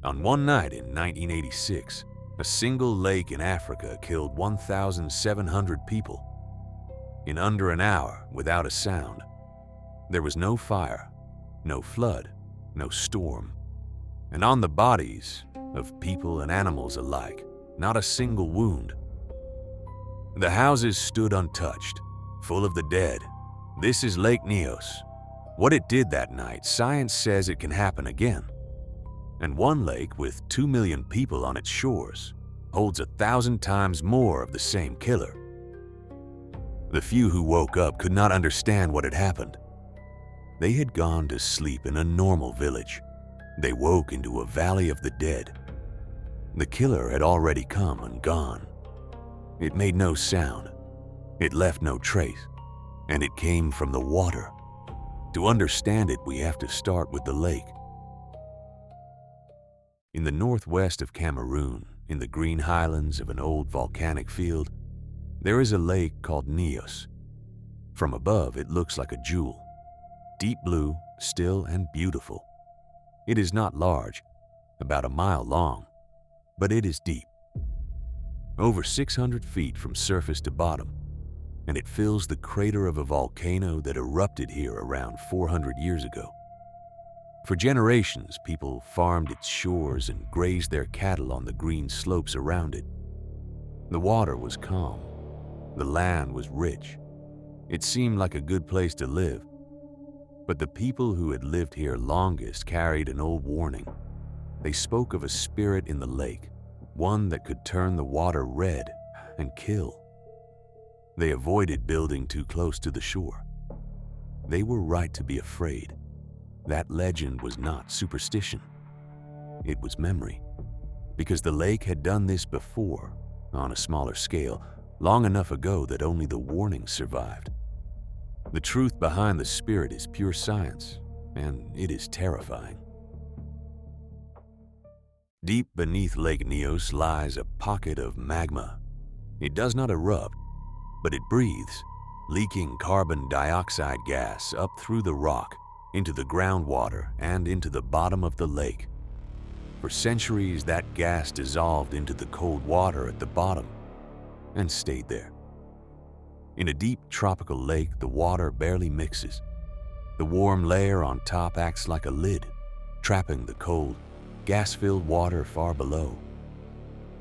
On one night in 1986, a single lake in Africa killed 1,700 people. In under an hour, without a sound. There was no fire, no flood, no storm. And on the bodies of people and animals alike, not a single wound. The houses stood untouched, full of the dead. This is Lake Nyos. What it did that night, science says it can happen again. And one lake with 2 million people on its shores holds 1,000 times more of the same killer. The few who woke up could not understand what had happened. They had gone to sleep in a normal village. They woke into a valley of the dead. The killer had already come and gone. It made no sound. It left no trace. And it came from the water. To understand it, we have to start with the lake. In the northwest of Cameroon, in the green highlands of an old volcanic field, there is a lake called Nyos. From above, it looks like a jewel. Deep blue, still and beautiful. It is not large, about a mile long, but it is deep. Over 600 feet from surface to bottom, and it fills the crater of a volcano that erupted here around 400 years ago. For generations, people farmed its shores and grazed their cattle on the green slopes around it. The water was calm. The land was rich. It seemed like a good place to live. But the people who had lived here longest carried an old warning. They spoke of a spirit in the lake, one that could turn the water red and kill. They avoided building too close to the shore. They were right to be afraid. That legend was not superstition. It was memory, because the lake had done this before, on a smaller scale, long enough ago that only the warnings survived. The truth behind the spirit is pure science, and it is terrifying. Deep beneath Lake Nyos lies a pocket of magma. It does not erupt, but it breathes, leaking carbon dioxide gas up through the rock, into the groundwater and into the bottom of the lake. For centuries, that gas dissolved into the cold water at the bottom and stayed there. In a deep tropical lake, the water barely mixes. The warm layer on top acts like a lid, trapping the cold, gas-filled water far below.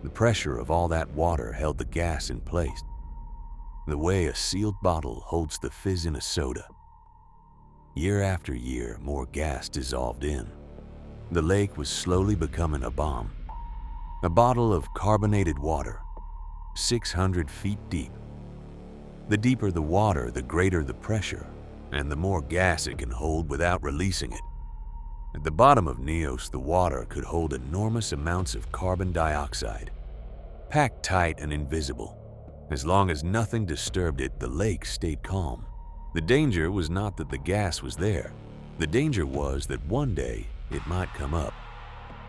The pressure of all that water held the gas in place, the way a sealed bottle holds the fizz in a soda. Year after year, more gas dissolved in. The lake was slowly becoming a bomb. A bottle of carbonated water, 600 feet deep. The deeper the water, the greater the pressure, and the more gas it can hold without releasing it. At the bottom of Nyos, the water could hold enormous amounts of carbon dioxide, packed tight and invisible. As long as nothing disturbed it, the lake stayed calm. The danger was not that the gas was there. The danger was that one day it might come up.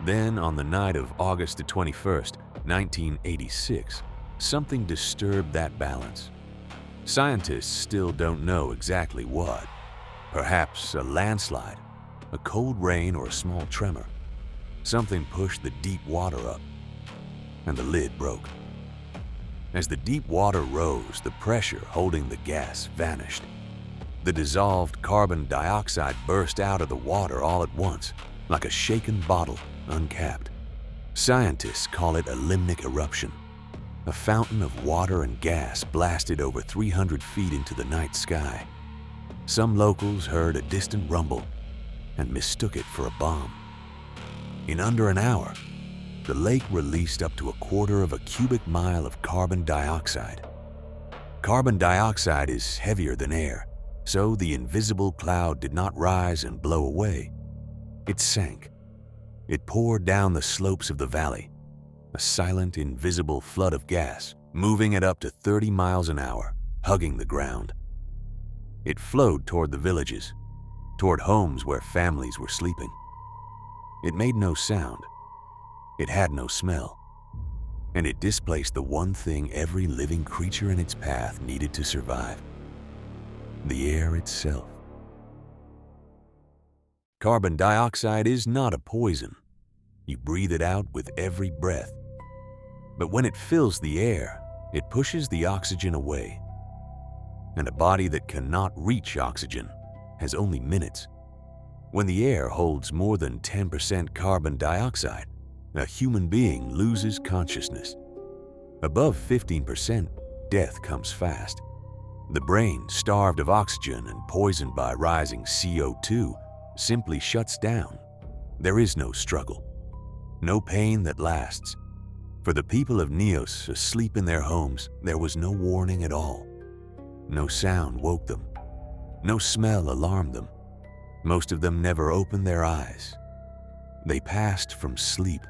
Then, on the night of August the 21st, 1986, something disturbed that balance. Scientists still don't know exactly what. Perhaps a landslide, a cold rain, or a small tremor. Something pushed the deep water up, and the lid broke. As the deep water rose, the pressure holding the gas vanished. The dissolved carbon dioxide burst out of the water all at once, like a shaken bottle, uncapped. Scientists call it a limnic eruption. A fountain of water and gas blasted over 300 feet into the night sky. Some locals heard a distant rumble and mistook it for a bomb. In under an hour, the lake released up to 1/4 of a cubic mile of carbon dioxide. Carbon dioxide is heavier than air, so the invisible cloud did not rise and blow away. It sank. It poured down the slopes of the valley, a silent, invisible flood of gas, moving at up to 30 miles an hour, hugging the ground. It flowed toward the villages, toward homes where families were sleeping. It made no sound. It had no smell. And it displaced the one thing every living creature in its path needed to survive: the air itself. Carbon dioxide is not a poison. You breathe it out with every breath. But when it fills the air, it pushes the oxygen away. And a body that cannot reach oxygen has only minutes. When the air holds more than 10% carbon dioxide, a human being loses consciousness. Above 15%, death comes fast. The brain, starved of oxygen and poisoned by rising CO2, simply shuts down. There is no struggle, no pain that lasts. For the people of Nyos asleep in their homes, there was no warning at all. No sound woke them. No smell alarmed them. Most of them never opened their eyes. They passed from sleep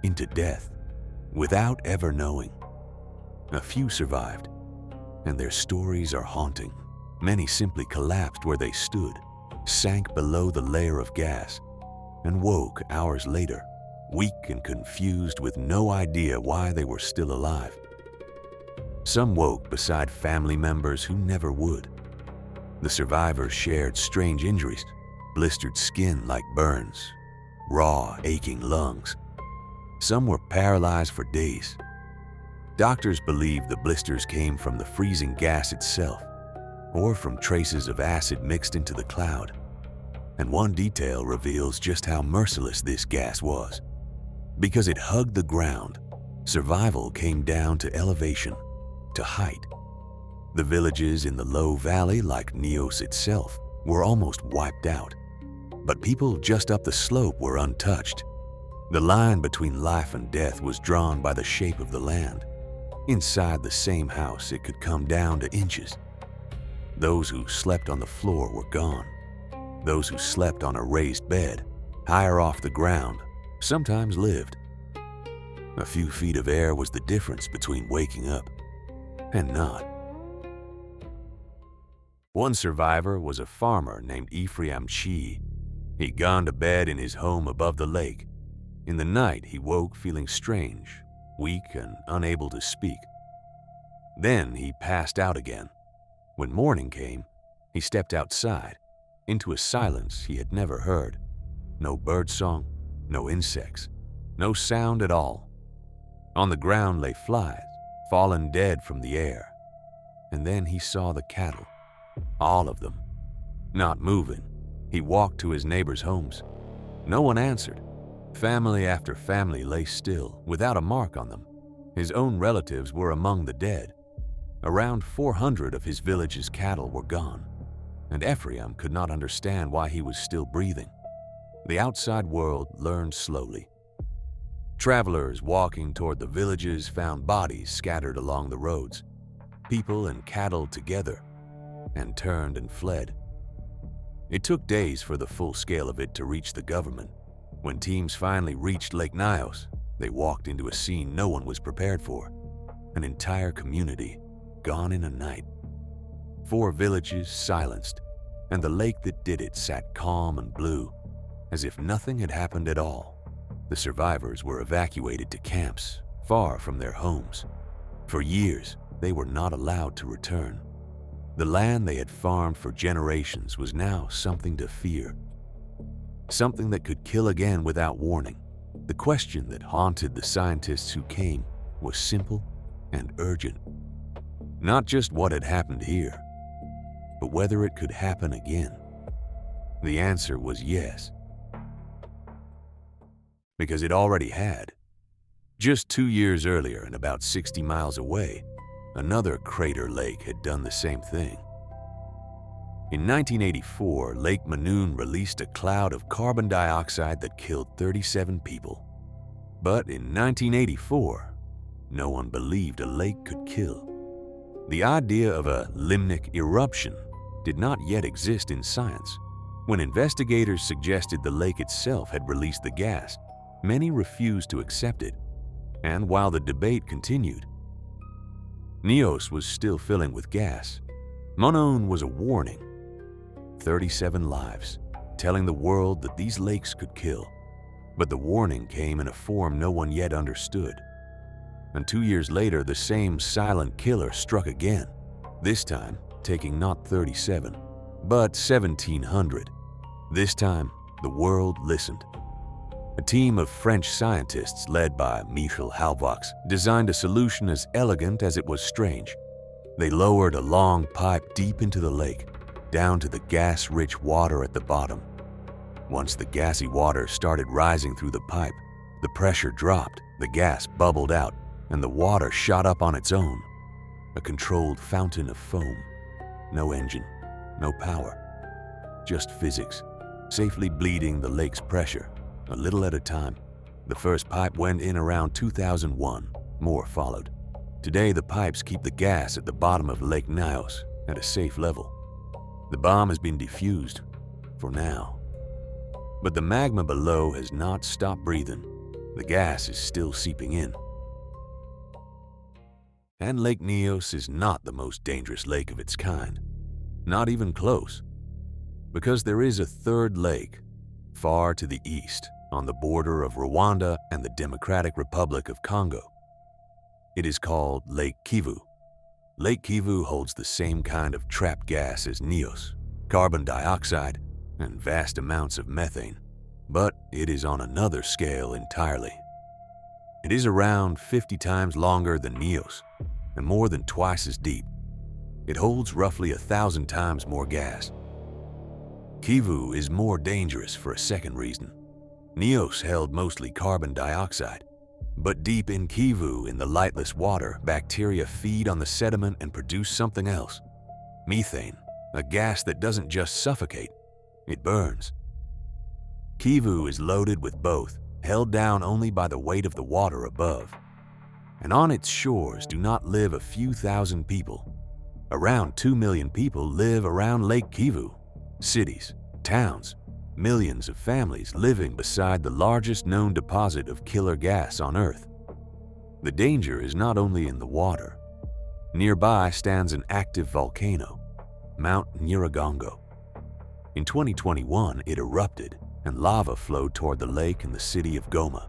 into death without ever knowing. A few survived, and their stories are haunting. Many simply collapsed where they stood, sank below the layer of gas, and woke hours later, weak and confused with no idea why they were still alive. Some woke beside family members who never would. The survivors shared strange injuries, blistered skin like burns, raw, aching lungs. Some were paralyzed for days. Doctors believe the blisters came from the freezing gas itself, or from traces of acid mixed into the cloud. And one detail reveals just how merciless this gas was. Because it hugged the ground, survival came down to elevation, to height. The villages in the low valley, like Nyos itself, were almost wiped out. But people just up the slope were untouched. The line between life and death was drawn by the shape of the land. Inside the same house, it could come down to inches. Those who slept on the floor were gone. Those who slept on a raised bed, higher off the ground, sometimes lived. A few feet of air was the difference between waking up and not. One survivor was a farmer named Ephraim Chi. He'd gone to bed in his home above the lake. In the night, he woke feeling strange, weak and unable to speak. Then he passed out again. When morning came, he stepped outside, into a silence he had never heard. No birdsong, no insects, no sound at all. On the ground lay flies, fallen dead from the air. And then he saw the cattle, all of them, not moving. He walked to his neighbors' homes. No one answered. Family after family lay still, without a mark on them. His own relatives were among the dead. Around 400 of his village's cattle were gone, and Ephraim could not understand why he was still breathing. The outside world learned slowly. Travelers walking toward the villages found bodies scattered along the roads, people and cattle together, and turned and fled. It took days for the full scale of it to reach the government. When teams finally reached Lake Nyos, they walked into a scene no one was prepared for. An entire community gone in a night. 4 villages silenced, and the lake that did it sat calm and blue, as if nothing had happened at all. The survivors were evacuated to camps, far from their homes. For years, they were not allowed to return. The land they had farmed for generations was now something to fear. Something that could kill again without warning. The question that haunted the scientists who came was simple and urgent. Not just what had happened here, but whether it could happen again. The answer was yes. Because it already had. Just 2 years earlier and about 60 miles away, another crater lake had done the same thing. In 1984, Lake Nyos released a cloud of carbon dioxide that killed 37 people. But in 1984, no one believed a lake could kill. The idea of a limnic eruption did not yet exist in science. When investigators suggested the lake itself had released the gas, many refused to accept it. And while the debate continued, Nyos was still filling with gas. Nyos was a warning. 37 lives, telling the world that these lakes could kill. But the warning came in a form no one yet understood. And 2 years later, the same silent killer struck again, this time taking not 37, but 1,700. This time, the world listened. A team of French scientists led by Michel Halbwachs designed a solution as elegant as it was strange. They lowered a long pipe deep into the lake, down to the gas-rich water at the bottom. Once the gassy water started rising through the pipe, the pressure dropped, the gas bubbled out, and the water shot up on its own. A controlled fountain of foam. No engine, no power. Just physics, safely bleeding the lake's pressure, a little at a time. The first pipe went in around 2001. More followed. Today, the pipes keep the gas at the bottom of Lake Nyos at a safe level. The bomb has been defused, for now. But the magma below has not stopped breathing. The gas is still seeping in. And Lake Nyos is not the most dangerous lake of its kind. Not even close. Because there is a third lake, far to the east, on the border of Rwanda and the Democratic Republic of Congo. It is called Lake Kivu. Lake Kivu holds the same kind of trapped gas as Nyos, carbon dioxide, and vast amounts of methane, but it is on another scale entirely. It is around 50 times longer than Nyos and more than twice as deep. It holds roughly 1,000 times more gas. Kivu is more dangerous for a second reason. Nyos held mostly carbon dioxide, but deep in Kivu, in the lightless water, bacteria feed on the sediment and produce something else. Methane, a gas that doesn't just suffocate, it burns. Kivu is loaded with both, held down only by the weight of the water above. And on its shores do not live a few thousand people. Around 2 million people live around Lake Kivu. Cities, towns, millions of families living beside the largest known deposit of killer gas on Earth. The danger is not only in the water. Nearby stands an active volcano, Mount Nyiragongo. In 2021, it erupted and lava flowed toward the lake in the city of Goma.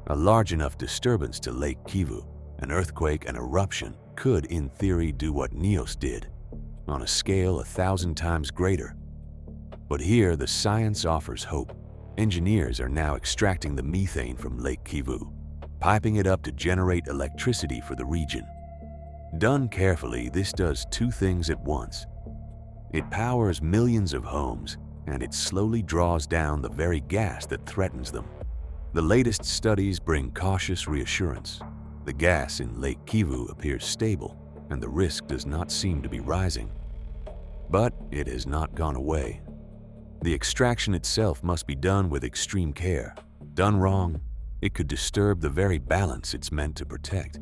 A large enough disturbance to Lake Kivu, an earthquake and eruption, could in theory do what Nyos did, on a scale 1,000 times greater. But here the science offers hope. Engineers are now extracting the methane from Lake Kivu, piping it up to generate electricity for the region. Done carefully, this does two things at once. It powers millions of homes, and it slowly draws down the very gas that threatens them. The latest studies bring cautious reassurance. The gas in Lake Kivu appears stable, and the risk does not seem to be rising. But it has not gone away. The extraction itself must be done with extreme care. Done wrong, it could disturb the very balance it's meant to protect.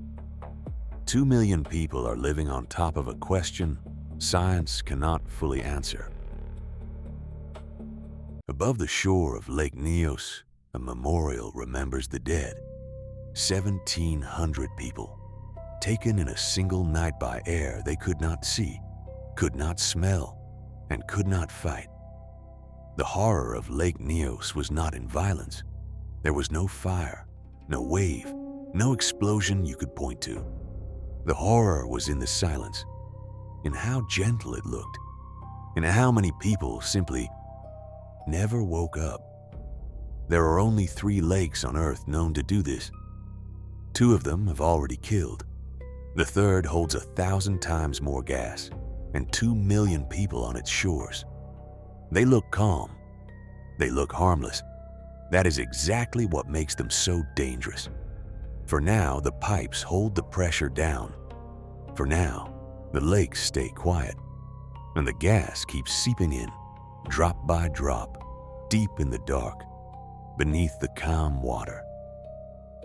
2 million people are living on top of a question science cannot fully answer. Above the shore of Lake Nyos, a memorial remembers the dead. 1,700 people, taken in a single night by air they could not see, could not smell, and could not fight. The horror of Lake Nyos was not in violence. There was no fire, no wave, no explosion you could point to. The horror was in the silence, in how gentle it looked, in how many people simply never woke up. There are only 3 lakes on Earth known to do this. 2 of them have already killed. The third holds 1,000 times more gas and 2 million people on its shores. They look calm. They look harmless. That is exactly what makes them so dangerous. For now, the pipes hold the pressure down. For now, the lakes stay quiet, and the gas keeps seeping in, drop by drop, deep in the dark, beneath the calm water.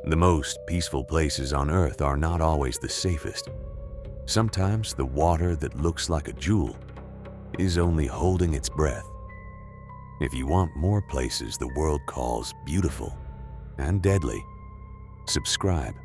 The most peaceful places on Earth are not always the safest. Sometimes the water that looks like a jewel is only holding its breath. If you want more places the world calls beautiful and deadly, subscribe.